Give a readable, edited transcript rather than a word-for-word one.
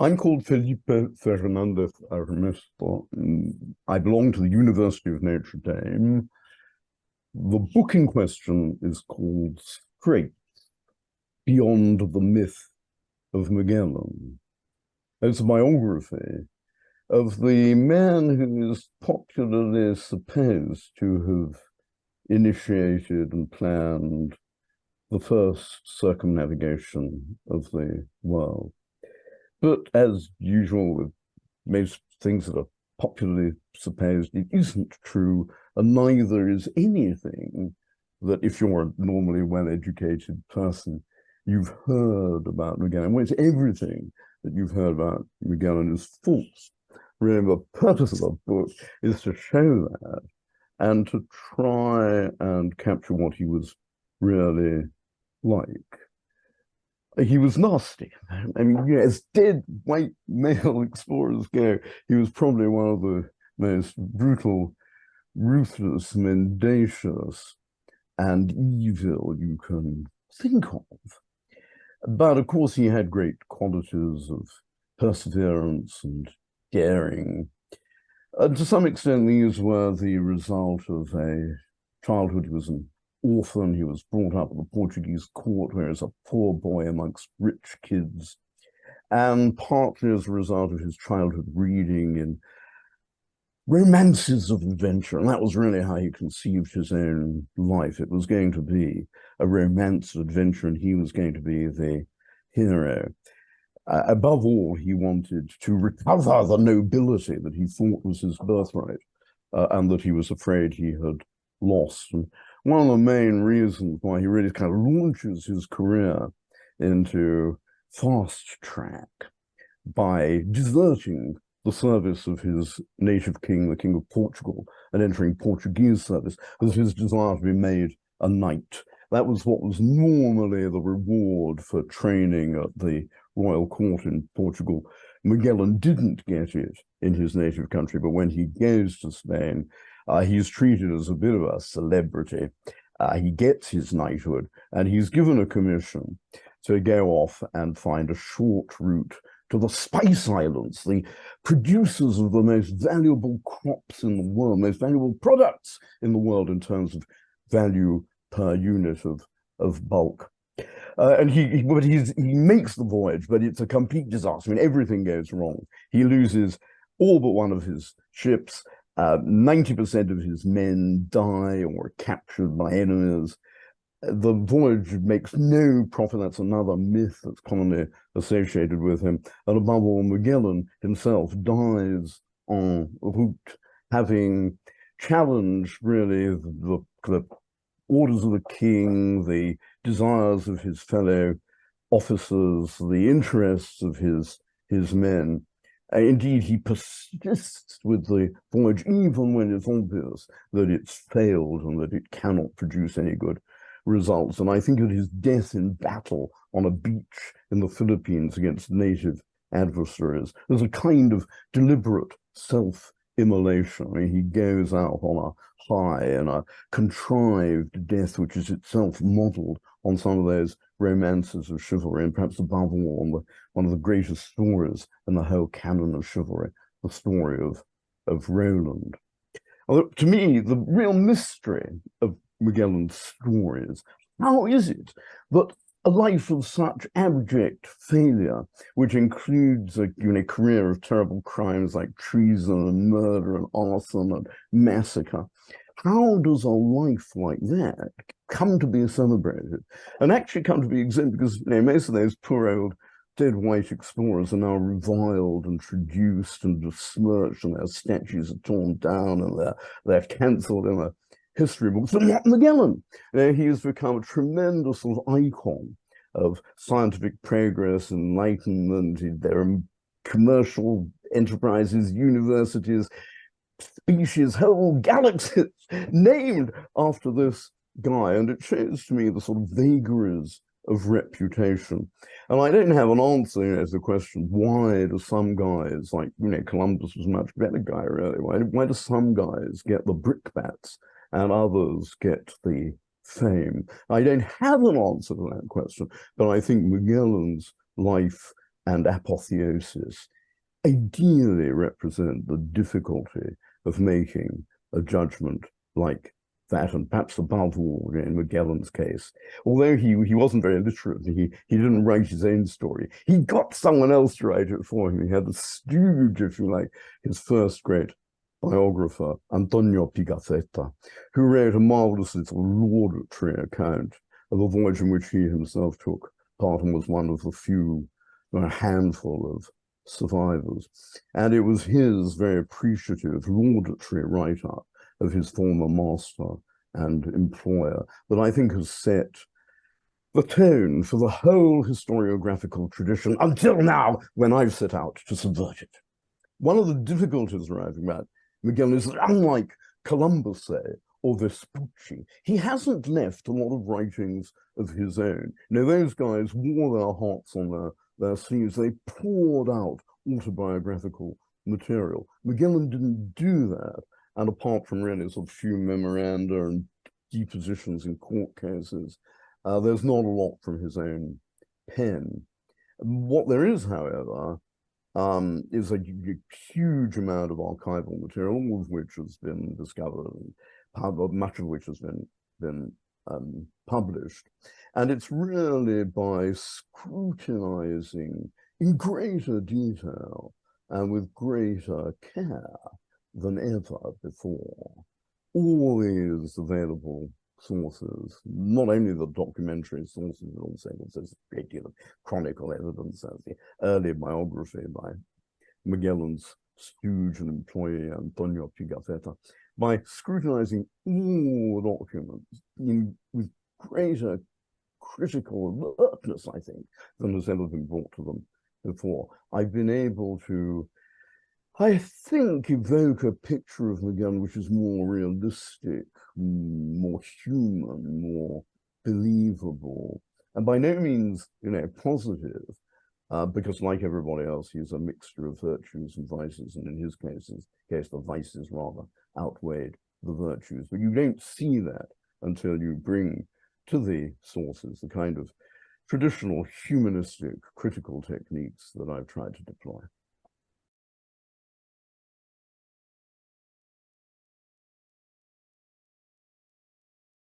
I'm called Felipe Fernández-Armesto. I belong to the University of Notre Dame. The book in question is called Straits, Beyond the Myth of Magellan. It's a biography of the man who is popularly supposed to have initiated and planned the first circumnavigation of the world. But as usual with most things that are popularly supposed, it isn't true, and neither is anything that if you're a normally well-educated person, you've heard about Magellan. Well, it's everything that you've heard about Magellan is false. Really, the purpose of the book is to show that and to try and capture what he was really like. He was nasty. I mean, you know, as dead white male explorers go, he was probably one of the most brutal, ruthless, mendacious, and evil you can think of. But of course, he had great qualities of perseverance and daring. To some extent, these were the result of a childhood. He was an orphan. He was brought up at the Portuguese court, where he was a poor boy amongst rich kids, and partly as a result of his childhood reading in romances of adventure. And that was really how he conceived his own life. It was going to be a romance of adventure, and he was going to be the hero. Above all, he wanted to recover the nobility that he thought was his birthright, and that he was afraid he had lost. And one of the main reasons why he really kind of launches his career into fast track by deserting the service of his native king, the King of Portugal, and entering Portuguese service, was his desire to be made a knight. That was what was normally the reward for training at the royal court in Portugal. Magellan didn't get it in his native country, but when he goes to Spain, he's treated as a bit of a celebrity. He gets his knighthood, and he's given a commission to go off and find a short route to the Spice Islands, the producers of the most valuable crops in the world, most valuable products in the world in terms of value per unit of bulk. And he makes the voyage, but it's a complete disaster. I mean, everything goes wrong. He loses all but one of his ships. 90% of his men die or are captured by enemies. The voyage makes no profit. That's another myth that's commonly associated with him. And above all, Magellan himself dies en route, having challenged really the orders of the king, the desires of his fellow officers, the interests of his men. Indeed, he persists with the voyage, even when it's obvious that it's failed and that it cannot produce any good results. And I think that his death in battle on a beach in the Philippines against native adversaries is a kind of deliberate self-immolation. I mean, he goes out on a high and a contrived death, which is itself modeled on some of those romances of chivalry, and perhaps above all on one of the greatest stories in the whole canon of chivalry, the story of Roland. Although, to me, the real mystery of Magellan's story is, how is it that a life of such abject failure, which includes a career of terrible crimes like treason and murder and arson and massacre, how does a life like that come to be celebrated and actually come to be exempt? Because most of those poor old dead white explorers are now reviled and traduced and besmirched, and their statues are torn down and they're cancelled in the history books. But not Magellan. He has become a tremendous sort of icon of scientific progress, enlightenment. There are commercial enterprises, universities, species, whole galaxies named after this guy. And it shows to me the sort of vagaries of reputation. And I don't have an answer to the question, why do some guys, like, Columbus was a much better guy, really. Why do some guys get the brickbats and others get the fame? I don't have an answer to that question, but I think Magellan's life and apotheosis ideally represent the difficulty of making a judgment like that, and perhaps above all in Magellan's case. Although he wasn't very literate, he didn't write his own story. He got someone else to write it for him. He had the stooge, if you like, his first great biographer, Antonio Pigafetta, who wrote a marvelous little laudatory account of a voyage in which he himself took part and was one of the few, a handful of survivors. And it was his very appreciative, laudatory write-up of his former master and employer that I think has set the tone for the whole historiographical tradition until now, when I've set out to subvert it. One of the difficulties writing about Magellan is that, unlike Columbus, say, or Vespucci, he hasn't left a lot of writings of his own. You know, those guys wore their hearts on their sleeves. They poured out autobiographical material. Magellan didn't do that. And apart from really sort of few memoranda and depositions in court cases, there's not a lot from his own pen. What there is, however, is a huge amount of archival material, all of which has been discovered, and much of which has been published. And it's really by scrutinizing in greater detail and with greater care than ever before all these available sources, not only the documentary sources, but also there's a great deal of chronicle evidence, as the early biography by Magellan's stooge and employee Antonio Pigafetta, by scrutinizing all the documents with greater critical alertness, I think, than has ever been brought to them before. I've been able to, I think, evoke a picture of Magellan which is more realistic, more human, more believable, and by no means, you know, positive, because like everybody else, he's a mixture of virtues and vices, and in his case, the vices rather outweighed the virtues. But you don't see that until you bring to the sources the kind of traditional humanistic critical techniques that I've tried to deploy.